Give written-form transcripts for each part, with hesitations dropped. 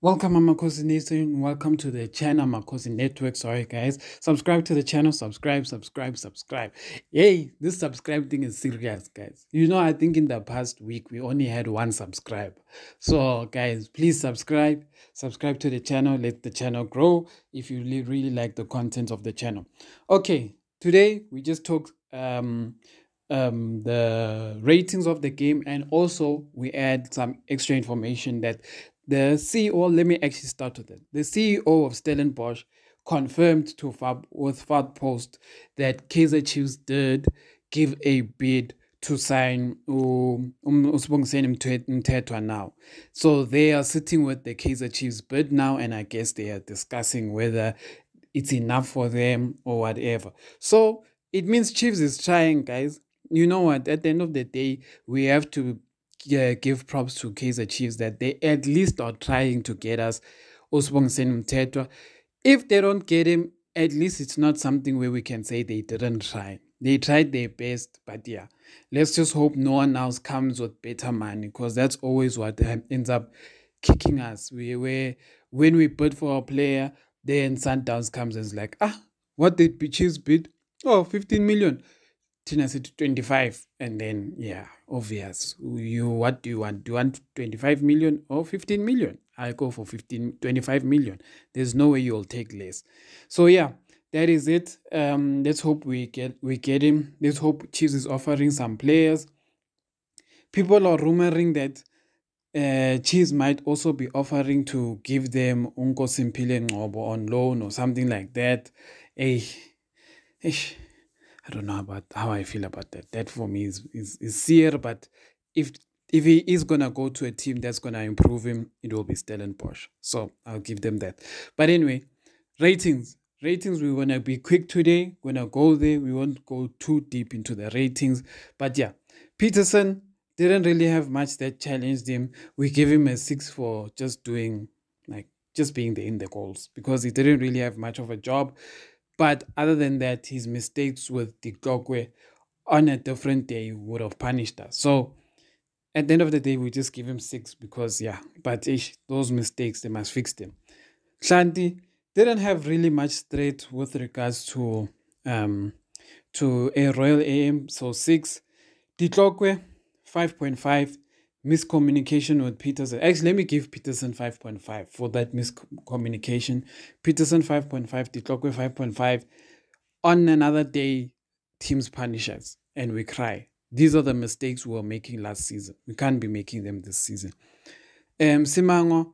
Welcome, Amakhosi Nation. Welcome to the channel, Amakhosi Network. Sorry, guys. Subscribe to the channel. Subscribe. Yay, this subscribe thing is serious, guys. I think in the past week, we only had one subscribe. So, guys, please subscribe. Subscribe to the channel. Let the channel grow if you really like the content of the channel. Okay, today we just talked the ratings of the game, and also we add some extra information that the CEO, let me actually start with it. The CEO of Stellenbosch confirmed to Fab Post that Kaizer Chiefs did give a bid to sign Usibongiseni Mthethwa now. So they are sitting with the Kaizer Chiefs bid now, and I guess they are discussing whether it's enough for them or whatever. So it means Chiefs is trying, guys. You know what? At the end of the day, we have to give props to Kaizer Chiefs that they at least are trying to get us Usibongiseni Mthethwa. If they don't get him, at least it's not something where we can say they didn't try. They tried their best, but yeah, let's just hope no one else comes with better money, because that's always what ends up kicking us. When we bid for a player, then Sundowns comes and is like, what did Chiefs bid? Oh, 15 million. Tina said 25, and then yeah, obvious. What do you want? Do you want 25 million or 15 million? I go for 25 million. There's no way you'll take less. So yeah, that is it. Let's hope we get him. Let's hope Chiefs is offering some players. People are rumoring that Chiefs might also be offering to give them Unkosi Ngcobo on loan or something like that. I don't know about how I feel about that. That for me is seer, but if he is gonna go to a team that's gonna improve him, it will be Stellenbosch. So I'll give them that. But anyway, ratings. We're gonna be quick today. Gonna go there. We won't go too deep into the ratings. But yeah, Peterson didn't really have much that challenged him. We gave him a 6 for just being there in the goals, because he didn't really have much of a job. But other than that, his mistakes with Diklokwe on a different day would have punished us. So at the end of the day, we just give him 6 because, yeah, but those mistakes, they must fix them. Shanti didn't have really much threat with regards to a Royal AM, so 6. Diklokwe, 5.5. Miscommunication with Peterson. Actually, let me give Peterson 5.5 for that miscommunication. Peterson 5.5, Diklokwe 5.5. On another day, teams punish us and we cry. These are the mistakes we were making last season. We can't be making them this season. Simango,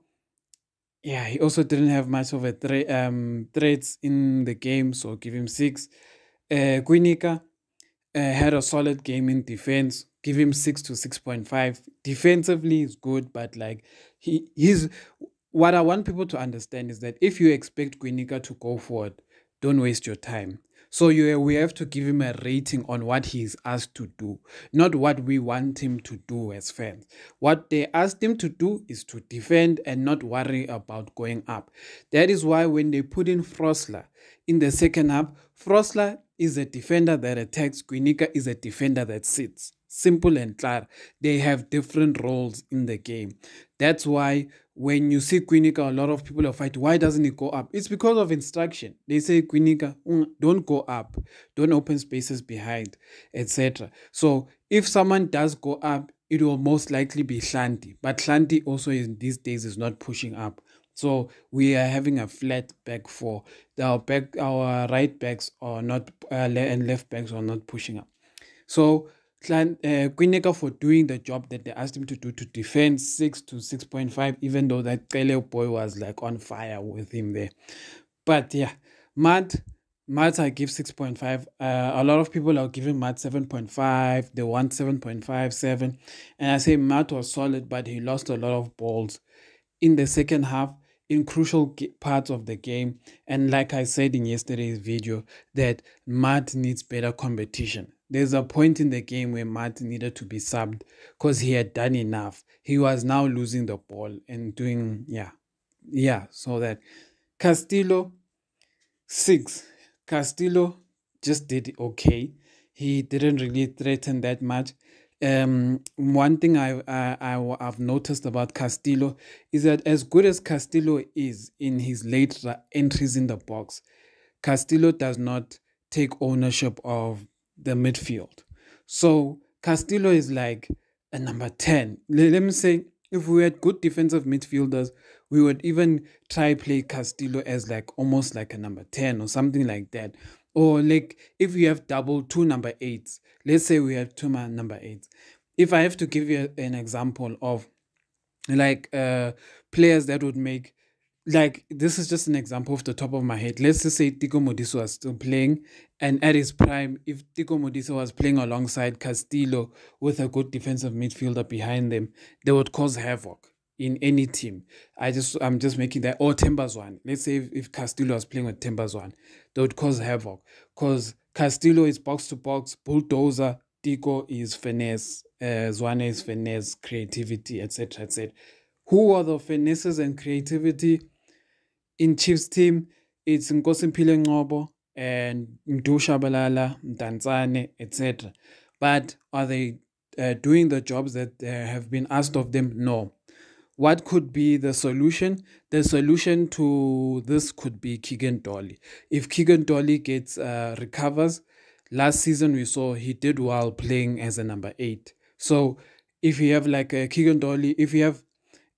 yeah, he also didn't have much of a threats in the game, so give him 6. Kwinika had a solid game in defense. Give him 6 to 6.5. Defensively is good, but he's what I want people to understand is that if you expect Kwinika to go forward, don't waste your time. So we have to give him a rating on what he's asked to do, not what we want him to do as fans. What they asked him to do is to defend and not worry about going up. That is why when they put in Frosler in the second half, Frosler is a defender that attacks. Kwinika is a defender that sits. Simple and clear. They have different roles in the game. That's why when you see Kwinika, a lot of people are fighting. Why doesn't he go up? It's because of instruction. They say, Kwinika, don't go up. Don't open spaces behind, etc. So if someone does go up, it will most likely be Hlanti. But Hlanti also in these days is not pushing up. So we are having a flat back four. Our right backs are not, and left backs are not pushing up. So Kwinika, for doing the job that they asked him to do, to defend, 6 to 6.5, even though that Kele boy was on fire with him there. But yeah, Matt I give 6.5. A lot of people are giving Matt 7.5. They want 7.5, 7. And I say Matt was solid, but he lost a lot of balls in the second half, in crucial parts of the game. And like I said in yesterday's video, that Matt needs better competition. There's a point in the game where Matt needed to be subbed because he had done enough. He was now losing the ball and doing, so that Castillo, 6. Castillo just did okay. He didn't really threaten that much. One thing I've noticed about Castillo is that as good as Castillo is in his late entries in the box, Castillo does not take ownership of the midfield. So Castillo is like a number 10. Let me say, if we had good defensive midfielders, we would even try play Castillo as like almost like a number 10 or something like that. Or like if we have double two number eights, let's say we have two number eights. If I have to give you an example of like players that would make, like this is just an example off the top of my head. Let's just say Tico Modiso was still playing, and at his prime, if Tico Modiso was playing alongside Castillo with a good defensive midfielder behind them, they would cause havoc in any team. I'm just making that. Or Tembazwan. Let's say if Castillo was playing with Tembazwan, they would cause havoc because Castillo is box to box, bulldozer. Tico is finesse, Zwane is finesse, creativity, etc. etc. Who are the finesses and creativity in Chiefs team? It's Nkosimpile Ngobo and Mdu Shabalala, Mdantsane, etc. But are they doing the jobs that have been asked of them? No. What could be the solution? The solution to this could be Keegan Dolly. If Keegan Dolly gets recovers, last season we saw he did well playing as a number 8. So if you have like a Keegan Dolly, if you have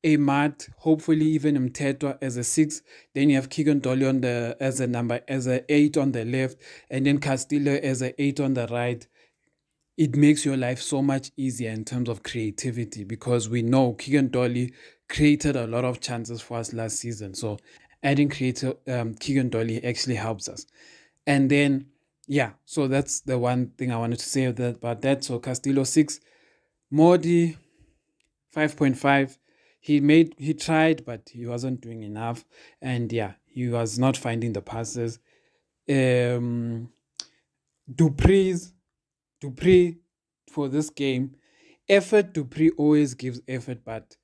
a Mat, hopefully even Mtetwa as a 6, then you have Keegan Dolly on the as a 8 on the left, and then Castillo as a 8 on the right. It makes your life so much easier in terms of creativity because we know Keegan Dolly created a lot of chances for us last season. So adding Keegan Dolly actually helps us. And then, yeah, so that's the one thing I wanted to say about that. So Castillo 6, Modi 5.5. He tried, but he wasn't doing enough. And yeah, he was not finding the passes. Dupree for this game, effort. Dupree always gives effort, but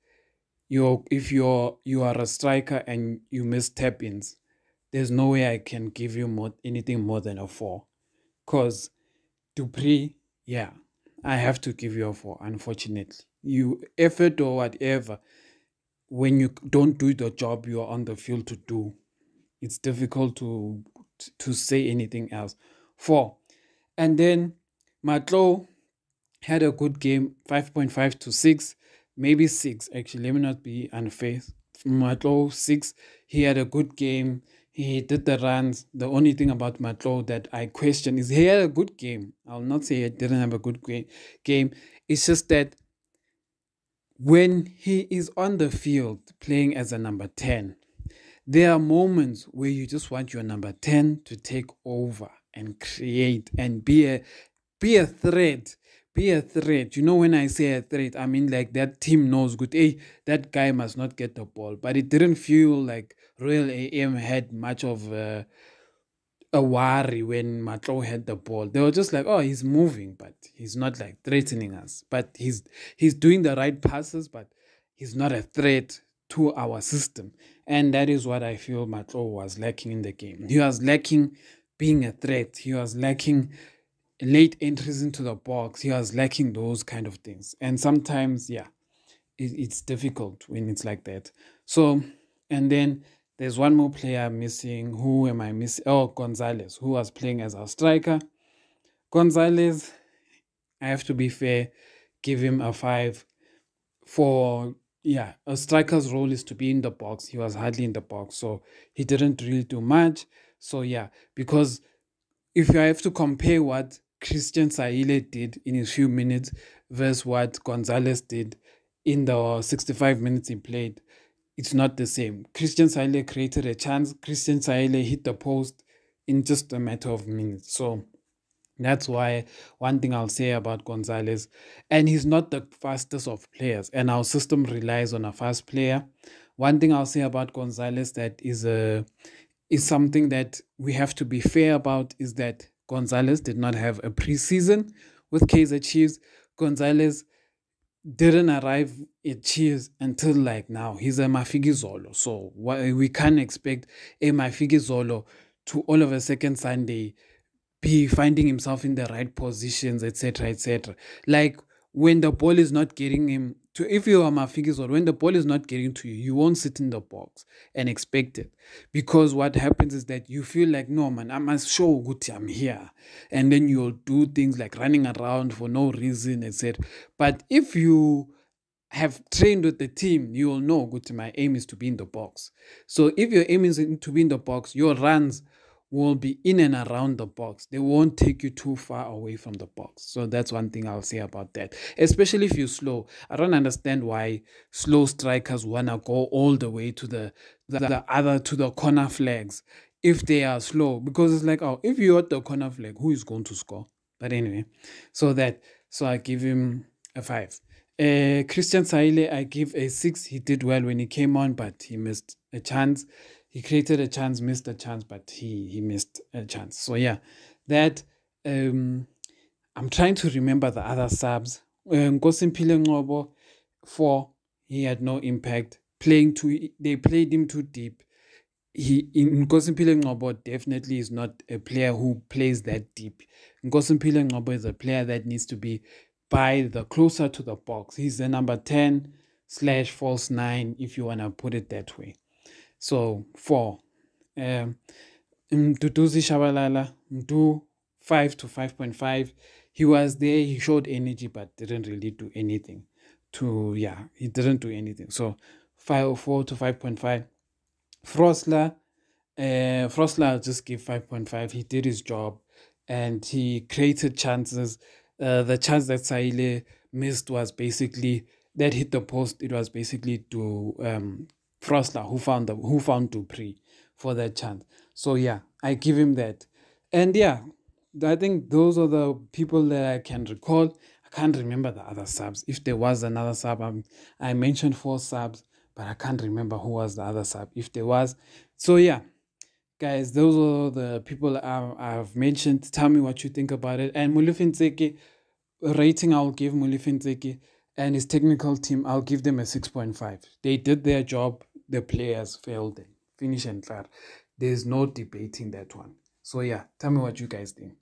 if you are a striker and you miss tap-ins, there's no way I can give you anything more than a 4. Cause Dupree, yeah, I have to give you a 4. Unfortunately, you effort or whatever, when you don't do the job you are on the field to do, it's difficult to say anything else. 4. And then Matlo had a good game, 5.5 to 6, maybe 6 actually. Let me not be unfair. Matlo 6, he had a good game. He did the runs. The only thing about Matlo that I question is he had a good game. I'll not say he didn't have a good game. It's just that when he is on the field playing as a number 10, there are moments where you just want your number 10 to take over and create and be a threat. Be a threat. You know, when I say a threat, I mean like that team knows good. Hey, that guy must not get the ball. But it didn't feel like Royal AM had much of a worry when Matlo had the ball. They were just like, oh, he's moving, but he's not like threatening us. But he's doing the right passes, but he's not a threat to our system. And that is what I feel Matlo was lacking in the game. He was lacking being a threat. He was lacking late entries into the box. He was lacking those kind of things. And sometimes, yeah, it's difficult when it's like that. So, and then there's one more player missing. Who am I missing? Oh, Gonzalez, who was playing as our striker. Gonzalez, I have to be fair, give him a 5 for, yeah, a striker's role is to be in the box. He was hardly in the box, so he didn't really do much. So, yeah, because if I have to compare what Christian Saile did in his few minutes versus what Gonzalez did in the 65 minutes he played, it's not the same. Christian Saile created a chance. Christian Saile hit the post in just a matter of minutes. So that's why one thing I'll say about Gonzalez, and he's not the fastest of players, and our system relies on a fast player. One thing I'll say about Gonzalez that is something that we have to be fair about is that Gonzalez did not have a preseason with Kaizer Chiefs. Gonzalez didn't arrive at Chiefs until like now. He's a Mafigi Zolo. So we can't expect a Mafigi Zolo to all of a second Sunday be finding himself in the right positions, etc., etc. Like when the ball is not getting him to, if you are Mafikizolo, when the ball is not getting to you, you won't sit in the box and expect it. Because what happens is that you feel like, no man, I must show good I'm here. And then you'll do things like running around for no reason, etc. But if you have trained with the team, you will know, good, my aim is to be in the box. So if your aim is to be in the box, your runs will be in and around the box. They won't take you too far away from the box. So that's one thing I'll say about that. Especially if you're slow. I don't understand why slow strikers wanna go all the way to the corner flags if they are slow. Because it's like, oh, if you're at the corner flag, who is going to score? But anyway, so I give him a 5. Christian Saile, I give a 6. He did well when he came on, but he missed a chance. He created a chance, missed a chance, but he missed a chance. So yeah, that I'm trying to remember the other subs. Nkosimpile Ngobo, 4. He had no impact. They played him too deep. Nkosimpile Ngobo definitely is not a player who plays that deep. Nkosimpile Ngobo is a player that needs to be by the closer to the box. He's the number 10/false 9, if you want to put it that way. So 4. Mduduzi Shabalala, Mdu 5 to 5.5. He was there, he showed energy, but didn't really do anything. He didn't do anything. So 4 to 5.5. Frosler, I'll just give 5.5. He did his job and he created chances. The chance that Saile missed was basically that hit the post. It was basically to Frosler who found Dupree for that chance. So yeah, I give him that. And yeah, I think those are the people that I can recall. I can't remember the other subs. If there was another sub, I mentioned 4 subs, but I can't remember who was the other sub, if there was. So yeah, guys, those are the people I've mentioned. Tell me what you think about it. And Mulifintseki, rating I'll give Mulifintseki and his technical team, I'll give them a 6.5. They did their job. The players failed them. Finish and clear. There's no debating that one. So yeah, tell me what you guys think.